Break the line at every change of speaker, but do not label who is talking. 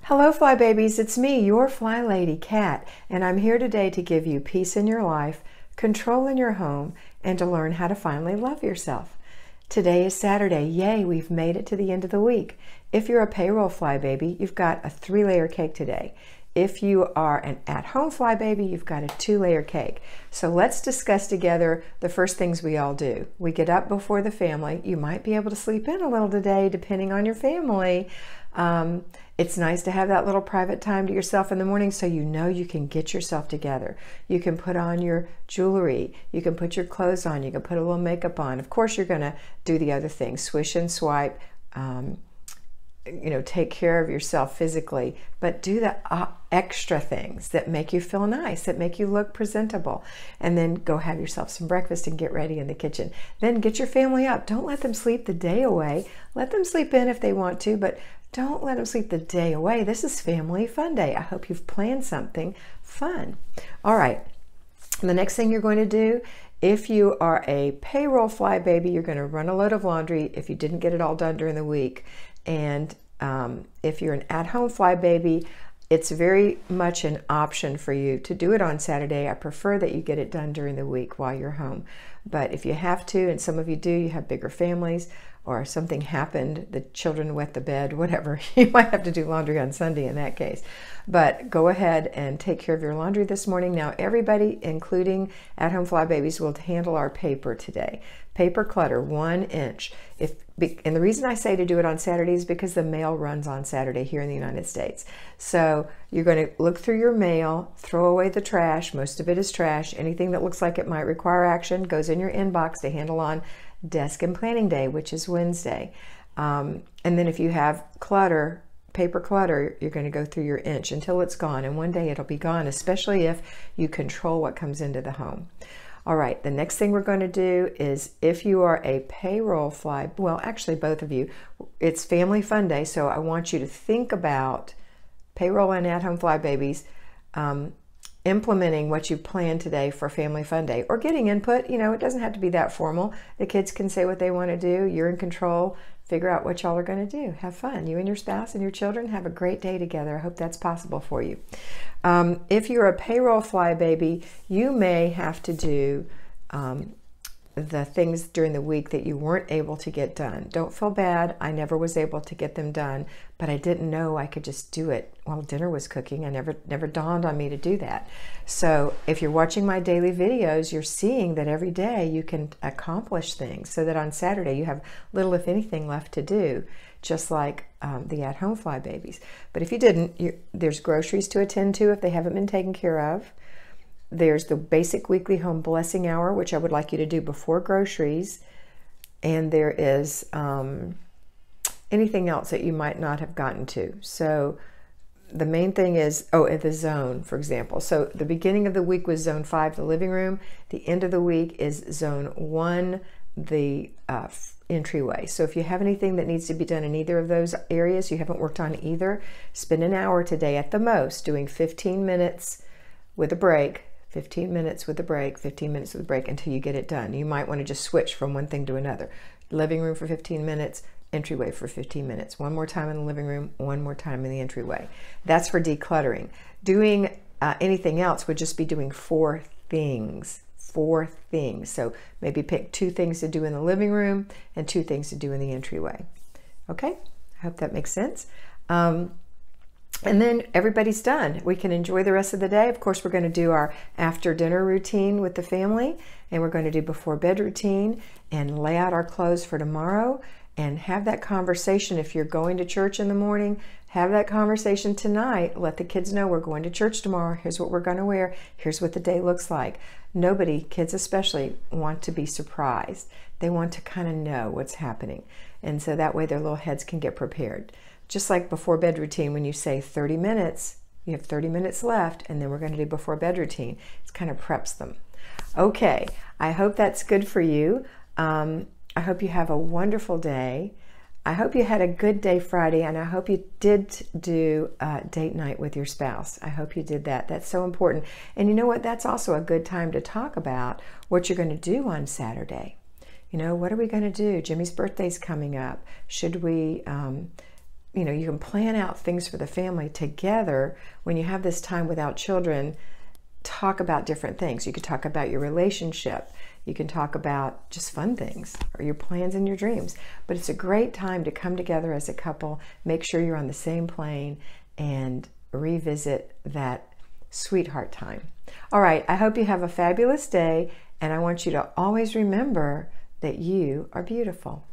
Hello, Fly Babies. It's me, your FlyLady Kat, and I'm here today to give you peace in your life, control in your home, and to learn how to finally love yourself. Today is Saturday. Yay, we've made it to the end of the week. If you're a payroll Fly Baby, you've got a 3-layer cake today. If you are an at-home Fly Baby, you've got a 2-layer cake. So let's discuss together the first things we all do. We get up before the family. You might be able to sleep in a little today, depending on your family. It's nice to have that little private time to yourself in the morning so you know you can get yourself together. You can put on your jewelry. You can put your clothes on. You can put a little makeup on. Of course, you're going to do the other things, swish and swipe, take care of yourself physically, but do the extra things that make you feel nice, that make you look presentable. And then go have yourself some breakfast and get ready in the kitchen. Then get your family up. Don't let them sleep the day away. Let them sleep in if they want to, but don't let them sleep the day away. This is Family Fun Day. I hope you've planned something fun. All right. The next thing you're going to do, if you are a payroll Fly Baby, you're going to run a load of laundry if you didn't get it all done during the week. And if you're an at-home Fly Baby, it's very much an option for you to do it on Saturday. I prefer that you get it done during the week while you're home. But if you have to, and some of you do, you have bigger families, or something happened, the children wet the bed, whatever, you might have to do laundry on Sunday in that case. But go ahead and take care of your laundry this morning. Now, everybody, including at-home Fly Babies, will handle our paper today. Paper clutter, 1 inch. And the reason I say to do it on Saturday is because the mail runs on Saturday here in the United States. So you're going to look through your mail, throw away the trash. Most of it is trash. Anything that looks like it might require action goes in your inbox to handle on Desk and Planning Day, which is Wednesday. And then if you have clutter, paper clutter, you're going to go through your inch until it's gone. And one day it'll be gone, especially if you control what comes into the home. All right, the next thing we're going to do is, if you are a payroll Fly, well, actually both of you, it's Family Fun Day, so I want you to think about payroll and at-home Fly Babies implementing what you planned today for Family Fun Day, or getting input. It doesn't have to be that formal. The kids can say what they want to do. You're in control. Figure out what y'all are going to do. Have fun. You and your spouse and your children have a great day together. I hope that's possible for you. If you're a payroll Fly Baby, you may have to do the things during the week that you weren't able to get done. Don't feel bad. I never was able to get them done, but I didn't know I could just do it while dinner was cooking. I never dawned on me to do that. So if you're watching my daily videos, you're seeing that every day you can accomplish things so that on Saturday you have little, if anything, left to do, just like the at-home Fly Babies. But if you didn't, there's groceries to attend to if they haven't been taken care of. There's the basic weekly home blessing hour, which I would like you to do before groceries. And there is anything else that you might not have gotten to. So the main thing is, at the zone, for example. So the beginning of the week was zone 5, the living room. The end of the week is zone 1, the entryway. So if you have anything that needs to be done in either of those areas, you haven't worked on either, spend an hour today at the most doing 15 minutes with a break. 15 minutes with a break, 15 minutes with a break until you get it done. You might want to just switch from one thing to another. Living room for 15 minutes, entryway for 15 minutes. One more time in the living room, one more time in the entryway. That's for decluttering. Doing anything else would just be doing 4 things. 4 things. So maybe pick 2 things to do in the living room and 2 things to do in the entryway. Okay, I hope that makes sense. And then everybody's done. We can enjoy the rest of the day. Of course, we're going to do our after dinner routine with the family, and we're going to do before bed routine and lay out our clothes for tomorrow and have that conversation. If you're going to church in the morning, have that conversation tonight. Let the kids know we're going to church tomorrow. Here's what we're going to wear. Here's what the day looks like. Nobody, kids especially, want to be surprised. They want to kind of know what's happening. And so that way their little heads can get prepared. Just like before bed routine, when you say 30 minutes, you have 30 minutes left, and then we're going to do before bed routine. It kind of preps them. Okay, I hope that's good for you. I hope you have a wonderful day. I hope you had a good day Friday, and I hope you did do date night with your spouse. I hope you did that. That's so important. And you know what? That's also a good time to talk about what you're going to do on Saturday. What are we going to do? Jimmy's birthday's coming up. Should we you know, you can plan out things for the family together when you have this time without children. Talk about different things. You could talk about your relationship. You can talk about just fun things or your plans and your dreams. But it's a great time to come together as a couple, make sure you're on the same plane, and revisit that sweetheart time. All right, I hope you have a fabulous day, and I want you to always remember that you are beautiful.